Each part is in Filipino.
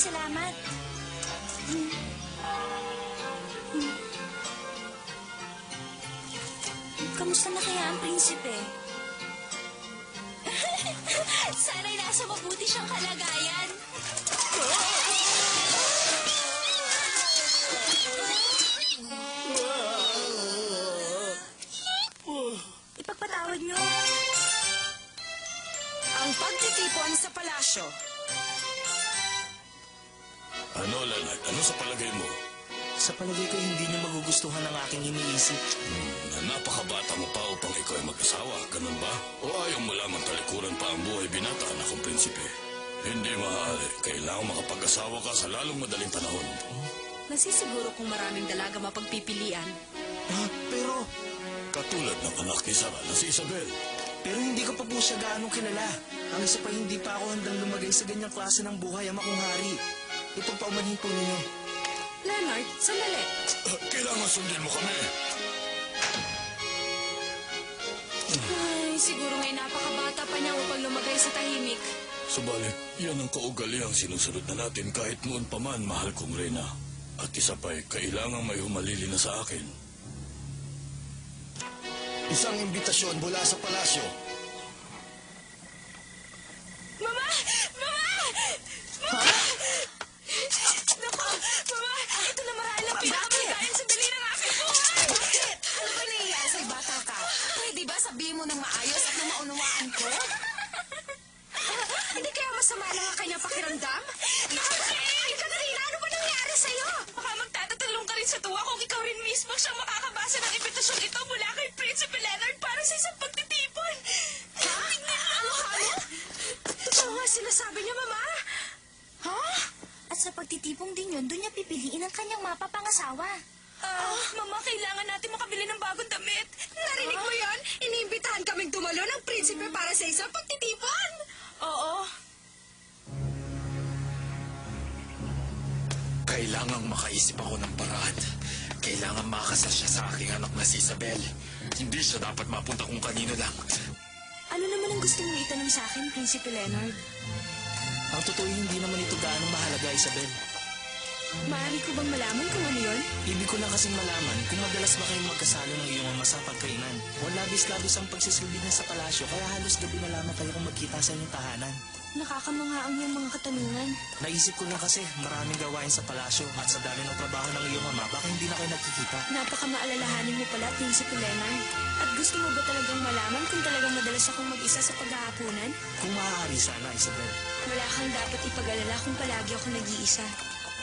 salamat. Kamusta na kaya ang prinsipe? Sana'y nasa mabuti siyang kalagayan. Ipagpatawad niyo. Ang pagtitipon sa palasyo. Ano, Leonard? Ano sa palagay mo? Sa palagay ko, hindi niyo magugustuhan ang aking iniisip. Na napakabata mo pa upang ikaw ay mag-asawa, ganun ba? O ayaw mo lamang talikuran pa ang buhay binata na kong prinsipe? Hindi maaari. Kailangan makapag-asawa ka sa lalong madaling panahon. Nasisiguro kung maraming dalaga mapagpipilian. Pero Katulad ng anak ni Sarah na si Isabel. hindi ko pa po siya gaano kilala. Ang isa pa, hindi pa ako handang lumagay sa ganyang klase ng buhay, ama kong hari. Ito pa umanhin po ninyo. Leonard, sandali. Kailangan sundin mo kami. Ay, siguro ngay napakabata pa niya upang lumagay sa tahimik. Subalit, yan ang kaugaliang sinusunod na natin kahit noon pa man, mahal kong Reyna. At isa pa'y kailangan may humalili na sa akin. Isang imbitasyon mula sa palasyo. Mama! Mama! Mama! Naku! Mama! Ito na marahil ang pinapagayan sa dali ng aking buhay! Bakit? Ano ba nangyayari sa'yo, bata ka? Pwede ba sabihin mo ng maayos at na maunawaan ko? Hindi kaya masama lang ang kanyang pakiramdam? Ay, Katarina, ano ba nangyayari sa'yo? Baka magtatatalong ka rin sa tuwa kung ikaw rin mismo siyang makakabasa ng imbitasyon ito mula kay Prinsipe Leonard para sa isang pagtitipon. Ha? Ano? Totoo nga sinasabi niya, Mama. Ha? At sa pagtitipong din yun, doon niya pipiliin ang kanyang mapapangasawa. Mama, kailangan natin makabili ng bagong damit. Narinig mo yon? Iniimbitahan kaming dumalo ng prinsipe para sa isang pagtitipon. Oo. Kailangang makaisip ako ng paraan. Kailangan makasal siya sa aking anak na si Isabel. Hindi siya dapat mapunta kung kanino lang. Ano naman ang gusto mong itanong sa akin, Prinsipe Leonard? Ang totoo, hindi naman ito gaano mahalaga, Isabel. Maaari ko bang malaman kung ano yun? Ibig ko lang kasing malaman kung madalas ba kayong magkasalo ng iyong ama sa pagkainan. O labis-labis ang pagsisilbi niya sa palasyo, kaya halos gabi na lamang kayo kung magkita sa inyong tahanan. Nakakamangha ang iyong mga katanungan. Naisip ko lang kasi maraming gawain sa palasyo at sa dami ng trabaho ng iyong ama, baka hindi na kayo nagkikita. Napakamaalalahanin mo pala, Prinsipe Leonard. At gusto mo ba talagang malaman kung talagang madalas akong mag-isa sa paghahaponan? Kung maaari sana, Isabel. Wala kang dapat ipag-alala kung palagi ako nag-iisa.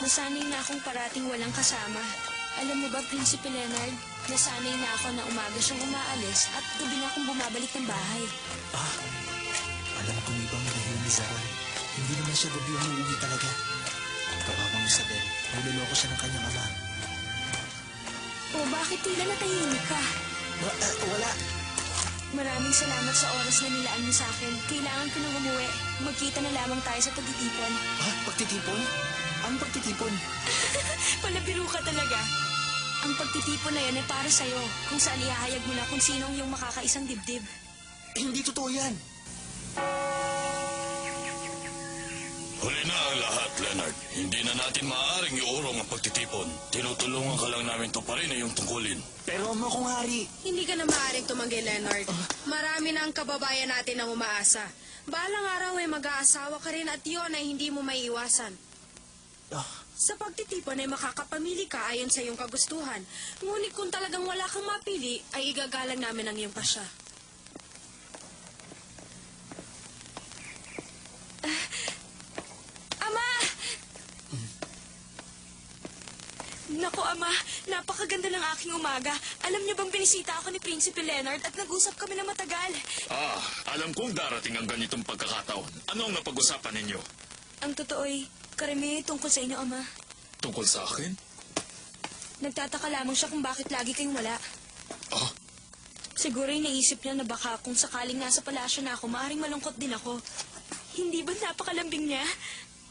Nasanay na akong parating walang kasama. Alam mo ba, Prinsipe Leonard, nasanay na ako na umaga siyang umaalis at gabi na akong bumabalik ng bahay. Alam ko may ibang dahilan ni Sarah. Hindi naman siya gabi umuwi talaga. Kawawang Isabel, niloloko siya ng kanyang ama. O bakit tila natahimik ka? Wala. Maraming salamat sa oras na nilaan mo sa akin. Kailangan ko nang umuwi. Magkita na lamang tayo sa pagtitipon. Pagtitipon? Anong pagtitipon? Palabiro ka talaga. Ang pagtitipon na yan ay para sa'yo. Kung saan ihahayag mo na kung sino ang iyong makakaisang dibdib. Hindi totoo yan. Huli na ang lahat, Leonard. Hindi na natin maaaring iurong ang pagtitipon. Tinutulungan ka lang namin to pa rin iyong tungkulin. Pero ama kong hari, Hindi ka na maaaring tumanggi, Leonard. Marami na ang kababayan natin ang umaasa. Balang araw ay mag-aasawa ka rin at yun ay hindi mo maiiwasan. Sa pagtitipon ay makakapamili ka ayon sa iyong kagustuhan. Ngunit kung talagang wala kang mapili, ay igagalang namin ang iyong pasya. Ama! Naku, Ama, napakaganda ng aking umaga. Alam niyo bang binisita ako ni Prinsipe Leonard at nag-usap kami na matagal? Alam kong darating ang ganitong pagkakataon. Ano ang napag-usapan ninyo? Ang totoo'y karami tungkol sa inyo, Ama. Tungkol sa akin? Nagtataka lamang siya kung bakit lagi kayong wala. Siguro'y naisip niya na baka kung sakaling nasa palasyo na ako, maaaring malungkot din ako. Hindi ba napakalambing niya?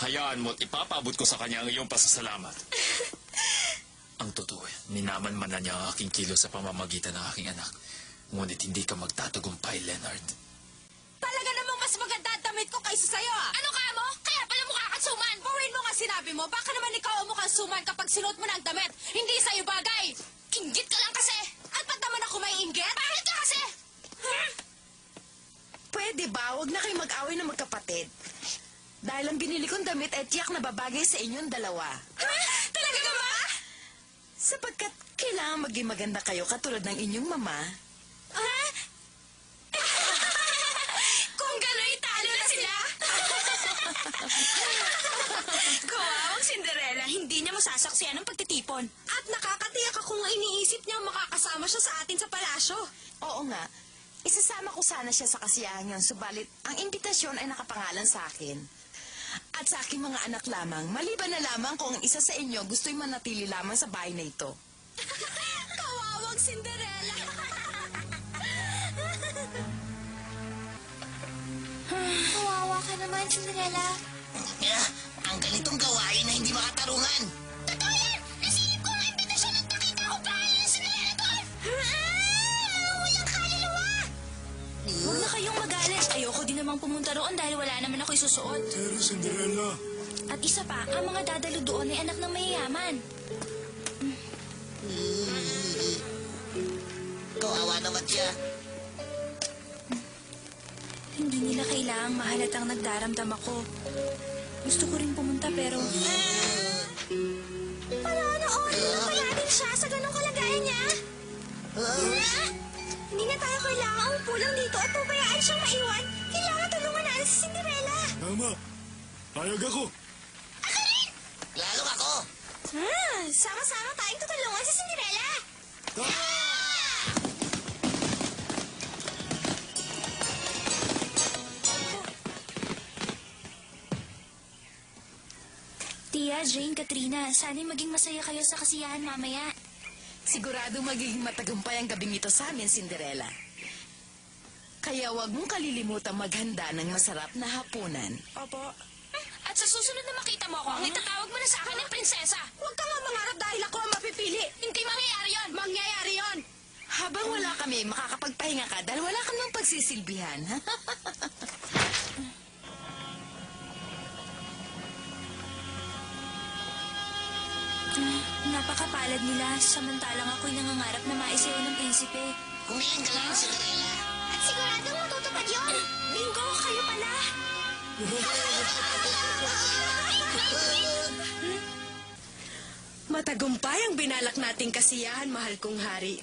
Hayaan mo at ipapaabot ko sa kanya ang iyong pasasalamat. Ang totoo, ninaman man na niya ang aking kilos sa pamamagitan ng aking anak. Ngunit hindi ka magtatagumpay, Leonard. Talaga namang mas maganda ang damit ko kaysa sa'yo, ah! Ano ka mo? Kaya pala mukha kang suman! Bawin mo nga sinabi mo? Baka naman ikaw ang mukhang suman kapag sinuot mo ng damit. Hindi sa'yo bagay. Inggit ka lang kasi! At ba't naman ako may inggit? Bakit ka kasi? Pwede ba? Huwag na kayo mag-away na magkapatid. Dahil ang binili kong damit ay tiyak na babagay sa inyong dalawa. Ha? Talaga ka ba? Sapagkat kailangan maging maganda kayo katulad ng inyong mama. Ha? Kung gano'y talo na sila. Kawawang Cinderella, hindi niya masasaksiyan ang pagtitipon. At nakakatiyak akong iniisip niya makakasama siya sa atin sa palasyo. Oo nga, isasama ko sana siya sa kasiyahan yun, subalit ang imbitasyon ay nakapangalan sa akin. At sa aking mga anak lamang, maliban na lamang kung ang isa sa inyo gusto'y manatili lamang sa bahay na ito. Kawawang Cinderella. Kawawa ka naman, Cinderella. Ang ganitong gawain na hindi makatarungan. Totoo yan! Nasilip ko ang imbitasyon at nakita ko galing sa Cinderella doon! Walang kaluluwa! Huwag na kayong magalit. Ayoko din namang pumunta roon dahil wala naman ako isusuot. Pero Cinderella, At isa pa, ang mga dadalo doon ay anak ng mayayaman. Kawawa naman siya. Hindi nila kailangang mahalatang nagdaramdam ako. Gusto ko rin pumunta pero... Panoorin mo pa natin siya sa ganong kalagayan niya. Hindi na tayo kailangan umupo lang dito at pabayaan siyang maiwan. Kailangan tulungan natin si Cinderella. tama. Payag ako. Lalo ako. Sama-sama tayong tutulungan si Cinderella. Tia, Jane, Katrina, sana'y maging masaya kayo sa kasiyahan mamaya. Sigurado magiging matagumpay ang gabing ito sa amin, Cinderella. Kaya huwag mong kalilimutang maghanda ng masarap na hapunan. Opo. At sa susunod na makita mo ako, ang itatawag mo na sa akin ng prinsesa. Huwag ka nga mangarap dahil ako ang mapipili. Hindi mangyayari yon. Mangyayari yon. Habang wala kami, makakapagpahinga ka dahil wala kang nang pagsisilbihan. Napakapalad nila, samantalang ako'y nangangarap na maisayaw ng prinsipe. Kumain ka lang, Cinderella. At siguradong matutupad yun. Bingo, kayo pala. Matagumpay ang binalak nating kasiyahan, mahal kong hari.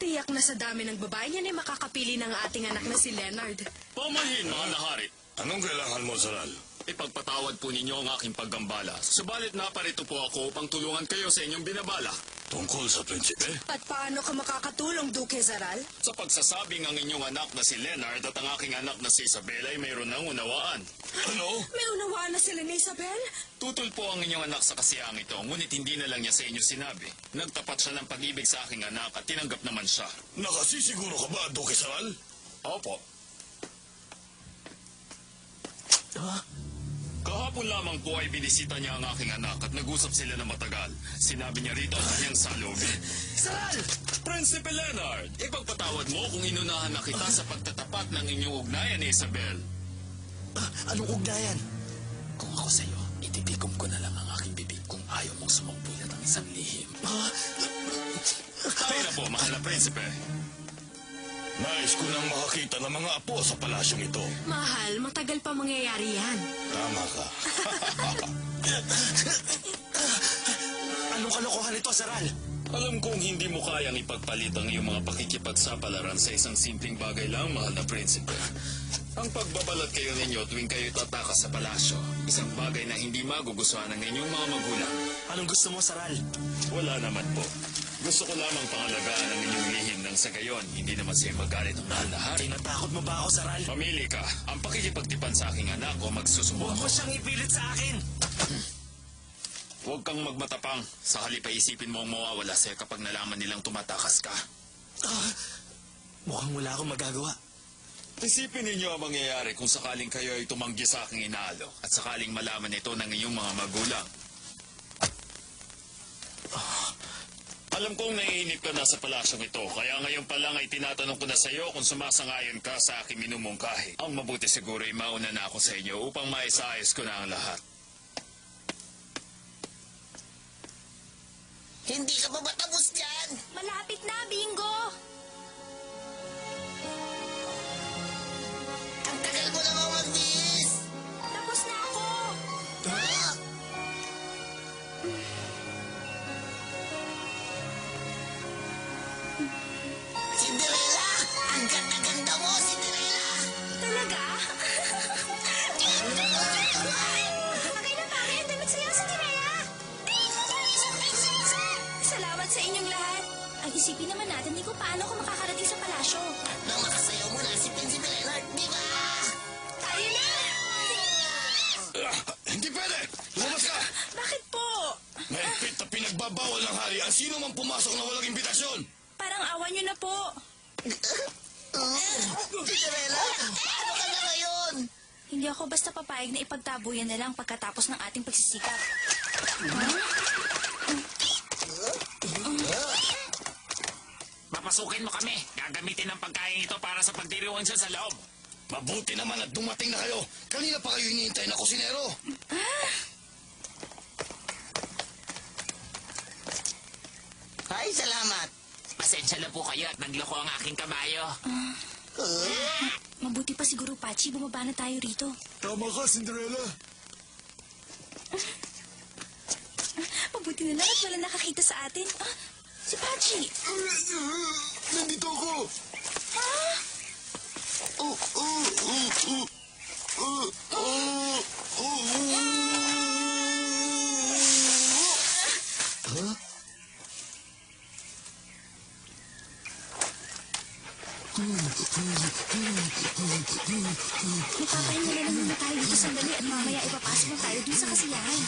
Tiyak na sa dami ng babae niyan ay makakapili ng ating anak na si Leonard. Pamahin, mga nahari. Anong kailangan mo, Saral? Ipagpatawad po ninyo ang aking paggambala. Subalit naparito po ako upang tulungan kayo sa inyong binabala. Tungkol sa prinsipe? At paano ka makakatulong, Duke Zaral? Sa pagsasabing ang inyong anak na si Leonard at ang aking anak na si Isabel ay mayroon ng unawaan. Ano? May unawaan na sila ni Isabel? Tutol po ang inyong anak sa kasiyang ito, ngunit hindi na lang niya sa inyo sinabi. Nagtapat siya ng pag-ibig sa aking anak at tinanggap naman siya. Nakasisiguro ka ba, Duke Saral? Opo. Kahapon lamang po ay binisita niya ang aking anak at nag-usap sila na matagal. Sinabi niya rito ang kanyang salubin. Saral! Prinsipe Leonard, ipagpatawad mo kung inunahan na kita sa pagtatapat ng inyong ugnayan ni Isabel. Anong ugnayan? Kung ako sa'yo, ititikom ko na lang ang aking bibig kung ayaw mong sumagbulat ang isang lihim. Tayo na po, mahal na prinsipe. Nais ko nang makakita ng mga apo sa palasyong ito. Mahal, matagal pa mangyayari yan. Tama ka. Anong kalokohan ito, Saral? Alam kong hindi mo kayang ipagpalit ang iyong mga pakikipagsapalaran sa isang simpleng bagay lang, mahal na prinsipe. Ang pagbabalat kayo ninyo tuwing kayo tatakas sa palasyo, isang bagay na hindi magugustuhan ng inyong mga magulang. Anong gusto mo, Saral? Wala naman po. Gusto ko lamang pangalagaan ang inyong lihim nang sa gayon, hindi naman sa'yo magalit ng mahal na hari. Tinatakot mo ba ako, Saral? Pamili ka, ang pakikipagtipan sa aking anak o magsusumbong Huwag ako. mo siyang ipilit sa akin! Huwag kang magmatapang. Sa halip ay isipin mo ang mawawala sa'yo kapag nalaman nilang tumatakas ka. Mukhang wala akong magagawa. Isipin ninyo ang mangyayari kung sakaling kayo ay tumanggi sa aking inaalok at sakaling malaman ito ng inyong mga magulang. Alam kong naiinip ka na sa palasyong ito, kaya ngayon pa lang ay tinatanong ko na sa iyo kung sumasangayon ka sa aking minumungkahi. Ang mabuti siguro ay mauna na ako sa inyo upang maisayos ko na ang lahat. Hindi ka pa ba tapos dyan? Malapit na, Bingo! Ang tagal mo namang magbihis! Tapos na ako! Ah! Cinderella! Ang ganda-ganda mo, Cinderella! Talaga? Bagay na bagay ang damit sa'yo, Cinderella! Salamat sa inyong lahat. Ang isipin naman natin di kung paano ako makakarating sa palasyo. Nang makasayaw mo na si Prinsipe Leonard, di ba? Tayo na! Hindi pwede! Lumabas ka! Bakit po? Mahigpit na pinagbabawal ng hari ang sino mang pumasok na walang imbitasyon! Parang awan nyo na po. Cinderella! Ano ka na ngayon? Hindi ako basta papayag na ipagtabuyan na lang pagkatapos ng ating pagsisikap. Papasukin mo kami. Gagamitin ang pagkain ito para sa pagdiriwang siya sa loob. Mabuti naman at dumating na kayo. Kanina pa kayo hinihintay na kusinero. Ay, salamat. Pasensya na po kayo at nagloko ang aking kabayo. Mabuti pa siguro, Pachi. Bumaba na tayo rito. Tama ka, Cinderella. Mabuti na lang at wala nakakita sa atin. Si Pachi! Nandito ako. Magpapahinga na lang muna tayo dito sandali at mamaya ipapasok na tayo dun sa kasiyahan.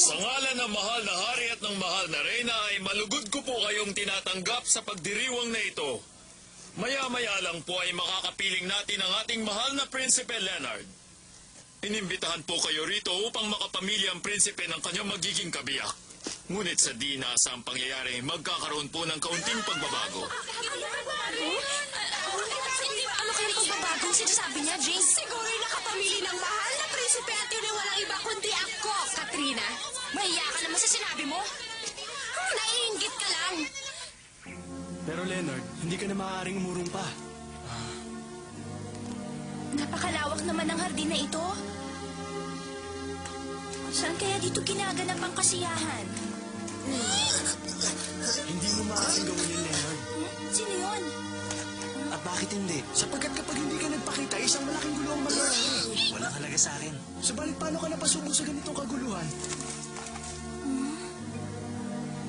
Sa ngalan ng mahal na hari at ng mahal na reyna ay malugod ko po kayong tinatanggap sa pagdiriwang na ito. Maya-maya lang po ay makakapiling natin ang ating mahal na Prinsipe Leonard. Inimbitahan po kayo rito upang makapamilya ang prinsipe ng kanyang magiging kabiyak. Ngunit sa di inaasang pangyayari, magkakaroon po ng kaunting pagbabago. Ano kaya pagbabago ang sinasabi niya, James? Siguro nakapamili ng mahal na prinsipe at yun ay walang iba kundi ako, Katrina. Mahiya ka naman sa sinabi mo. Naiinggit ka lang. Pero Leonard, hindi ka na maaaring umurong pa. Napakalawak naman ng hardin na ito. Saan kaya dito ginaganap ang kasiyahan? Hindi mo maaaring gawin yun, Leonard. Sino yun? At bakit hindi? Sapagkat kapag hindi ka nagpakita, isang malaking gulo ang mangyayari. Walang halaga sa akin. Subalit paano ka napasubo sa ganitong kaguluhan?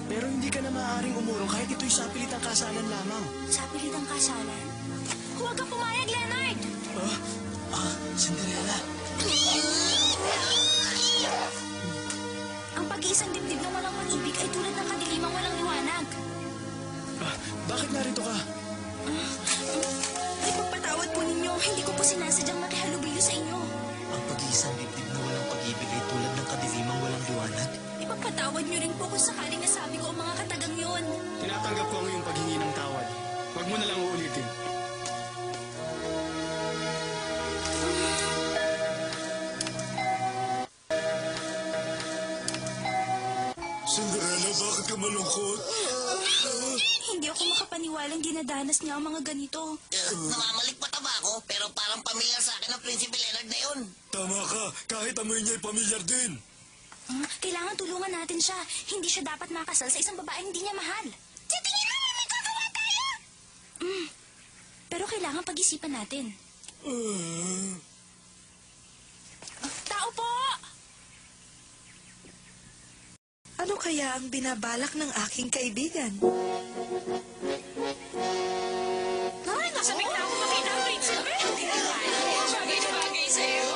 Pero hindi ka na maaaring umurong kahit ito'y sapilit ang kasalan lamang. Sa pilit ang kasalan? Huwag kang pumayag, Leonard! Cinderella. Ang pag-iisang dibdib ng walang pag-ibig ay tulad ng kadilimang walang liwanag. Bakit narito ka? Ipagpatawad po ninyo, hindi ko po sinasadyang makihalubilo sa inyo. Ang pag-iisang dibdib na walang pag-ibig ay tulad ng kadilimang walang liwanag. Ipagpatawad niyo rin po kung sakaling nasabi ko ang mga katagang yun. Tinatanggap ko ang iyong paghingi ng tawad. Huwag mo na lang uulitin. Cinderella, bakit ka malungkot? Hindi ako makapaniwalang dinadanas niya ang mga ganito. Namamalik pa taba ako, pero parang pamilyar sa akin ang Prinsipe Leonard na yun. Tama ka, kahit amoy niya ay pamilyar din. Kailangan tulungan natin siya. Hindi siya dapat makasal sa isang babaeng hindi niya mahal. Sa tingin mo, may gagawa tayo! Pero kailangan pag-isipan natin. Tao po! Ano kaya ang binabalak ng aking kaibigan? Ay, nasa bigla ako makita ang prinsipe. Bagay na bagay sa'yo.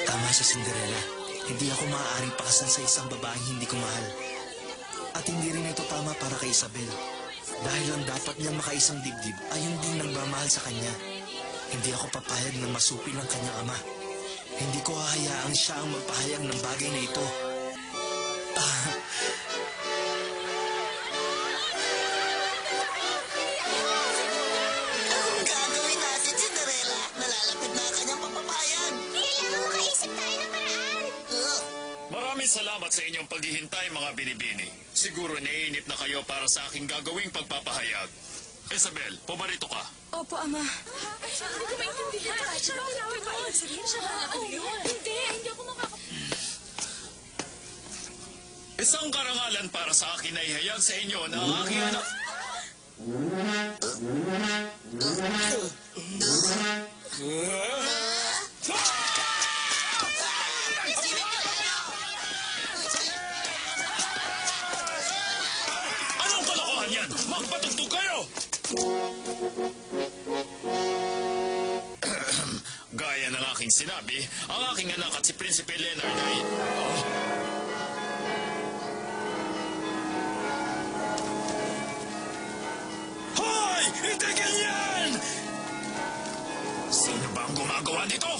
Tama Tama siya, Cinderella. Hindi ako maaaring pakasal sa isang babaeng hindi ko mahal. At hindi rin ito tama para kay Isabel. Dahil ang dapat niya makaisang dibdib ay yung din nagmamahal sa kanya. Hindi ako papayag na masupil ang kanyang ama. Hindi ko hahayaang siya ang magpahayag ng bagay na ito. Anong gagawin natin, Cinderella? Nalalapit na ang kanyang papapayag. Kailangan makaisip tayo ng paraan. Maraming salamat sa inyong paghihintay, mga binibini. Siguro naiinip na kayo para sa aking gagawing pagpapahayag. Isabel, pumarito ka. Opo, Ama. Hindi ko maintindihan. Hindi ako Isang karangalan para sa akin na ihayag sa inyo na ang aking anak... Anong kalokohan yan? Magpatugtog kayo! Gaya ng aking sinabi, ang aking anak at si Prinsipe Leonard ay... Hoy! Itigil yan! Sino ba ang gumagawa nito?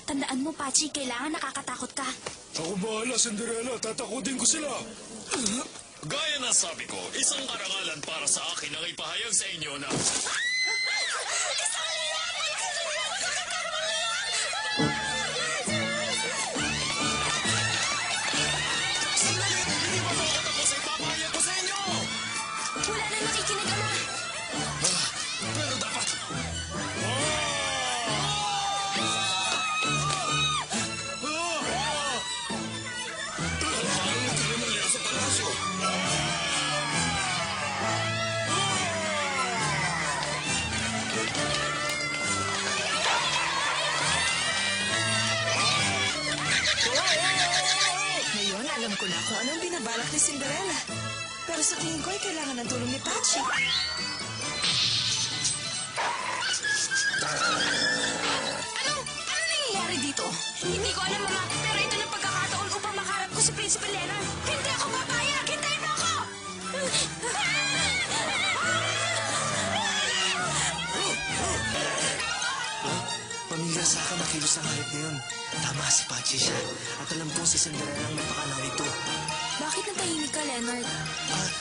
Tandaan mo, Pachi, kailangan nakakatakot ka. Ako bahala, Cinderella. Tatakutin ko sila. Gaya na sabi ko, isang karangalan para sa akin ang ipahayag sa inyo na... Hindi ba ako tapos sa ipapahayag ko sa inyo? Wala na nakikinig, Ama. Pero dapat... Parang nagkalimulia sa palasyo. Ngayon, alam ko na kung anong binabalak ni Cinderella. Pero sa tingin ko ay kailangan ng tulong ni Pachi. Ano nangyayari dito? Hindi ko alam, Ama. Pero ito na pagkakataon upang makaharap ko si Prinsipe Leonard. Hindi ako papayag! Hintayin mo ako! Pamilya sa akin makilos ang hayop na yun. Tama si Pachi siya. At alam kong si Cinderella ang napakalaw nito. Bakit natahimik ka, Leonard?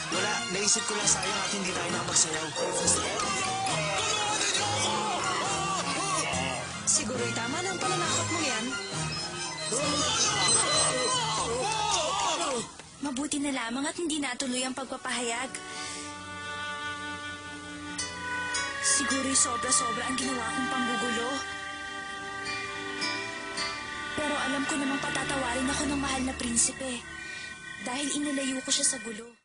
Wala. Naisip ko lang sayang at hindi tayo nakapagsayaw. Siguro'y tama na ang pananakot mo yan. Mabuti na lamang at hindi natuloy ang pagpapahayag. Siguro'y sobra-sobra ang ginawa kong panggugulo. Pero alam ko namang patatawarin ako ng mahal na prinsipe. Dahil inilayo ko siya sa gulo.